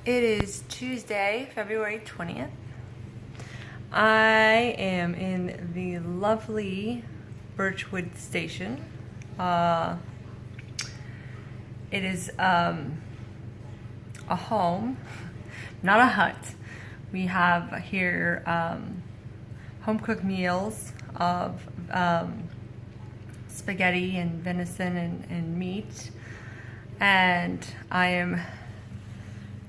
It is Tuesday, February 20th. I am in the lovely Birchwood Station. It is a home, not a hut. We have here home-cooked meals of spaghetti and venison and meat. And I am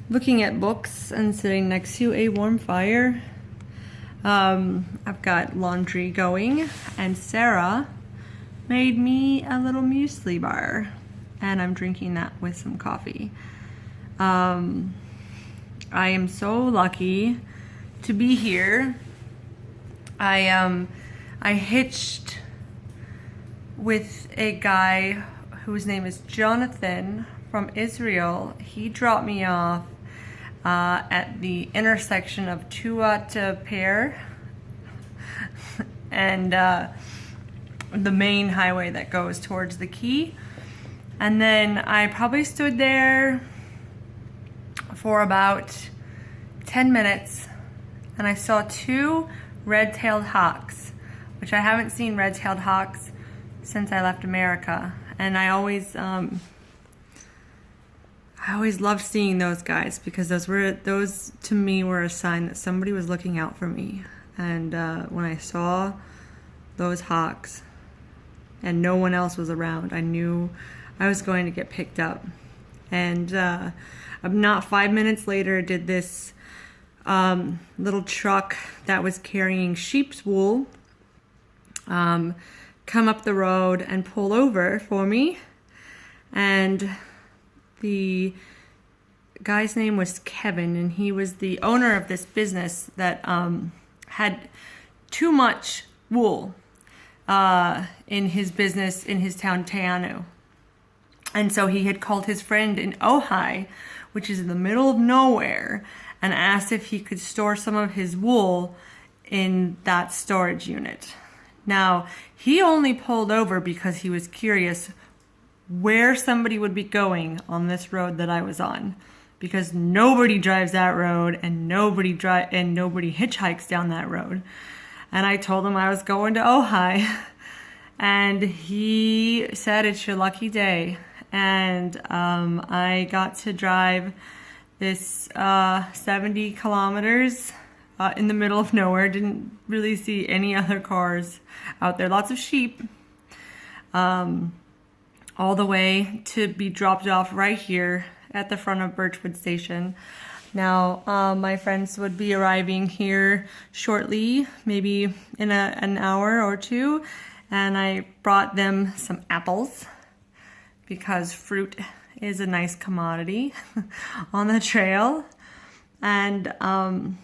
looking at books and sitting next to a warm fire. I've got laundry going, and Sarah made me a little muesli bar, and I'm drinking that with some coffee. I am so lucky to be here. I hitched with a guy whose name is Jonathan from Israel. He dropped me off at the intersection of Tuat Pear and the main highway that goes towards the Key. And then I probably stood there for about 10 minutes and I saw two red-tailed hawks, which I haven't seen red-tailed hawks since I left America. And I always loved seeing those guys because those to me were a sign that somebody was looking out for me. And when I saw those hawks and no one else was around, I knew I was going to get picked up. And not 5 minutes later did this little truck that was carrying sheep's wool come up the road and pull over for me. And the guy's name was Kevin, and he was the owner of this business that had too much wool in his business in his town, Teanu. And so he had called his friend in Ojai, which is in the middle of nowhere, and asked if he could store some of his wool in that storage unit. Now, he only pulled over because he was curious where somebody would be going on this road that I was on, because nobody drives that road and nobody hitchhikes down that road. And I told him I was going to Ojai, and he said it's your lucky day. And I got to drive this 70 kilometers in the middle of nowhere. Didn't really see any other cars out there. Lots of sheep. All the way to be dropped off right here at the front of Birchwood Station. Now, my friends would be arriving here shortly, maybe in an hour or two, and I brought them some apples because fruit is a nice commodity on the trail. And I'm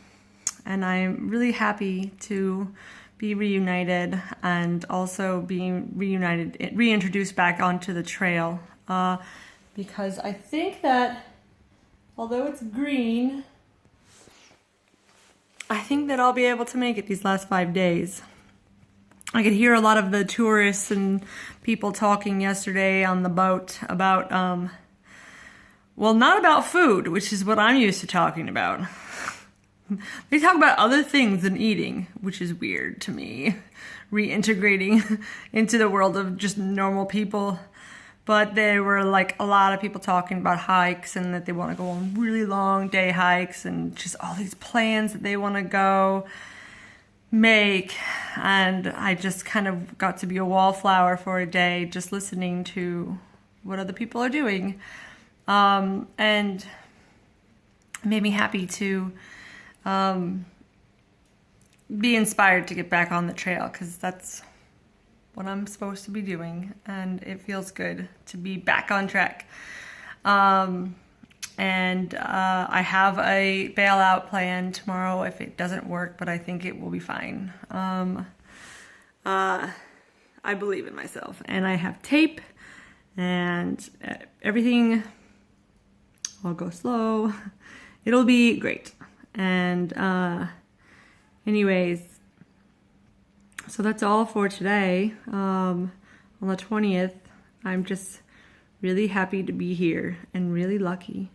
really happy to be reunited and also being reintroduced back onto the trail, because I think that although it's green, I think that I'll be able to make it these last 5 days. I could hear a lot of the tourists and people talking yesterday on the boat about, well, not about food, which is what I'm used to talking about. They talk about other things than eating, which is weird to me, reintegrating into the world of just normal people. But there were like a lot of people talking about hikes and that they want to go on really long day hikes and just all these plans that they want to go make. And I just kind of got to be a wallflower for a day, just listening to what other people are doing. And it made me happy to be inspired to get back on the trail, because that's what I'm supposed to be doing, and it feels good to be back on track. I have a bailout plan tomorrow if it doesn't work, but I think it will be fine. I believe in myself, and I have tape and everything. I'll go slow. It'll be great. And anyways, so that's all for today. On the 20th, I'm just really happy to be here and really lucky.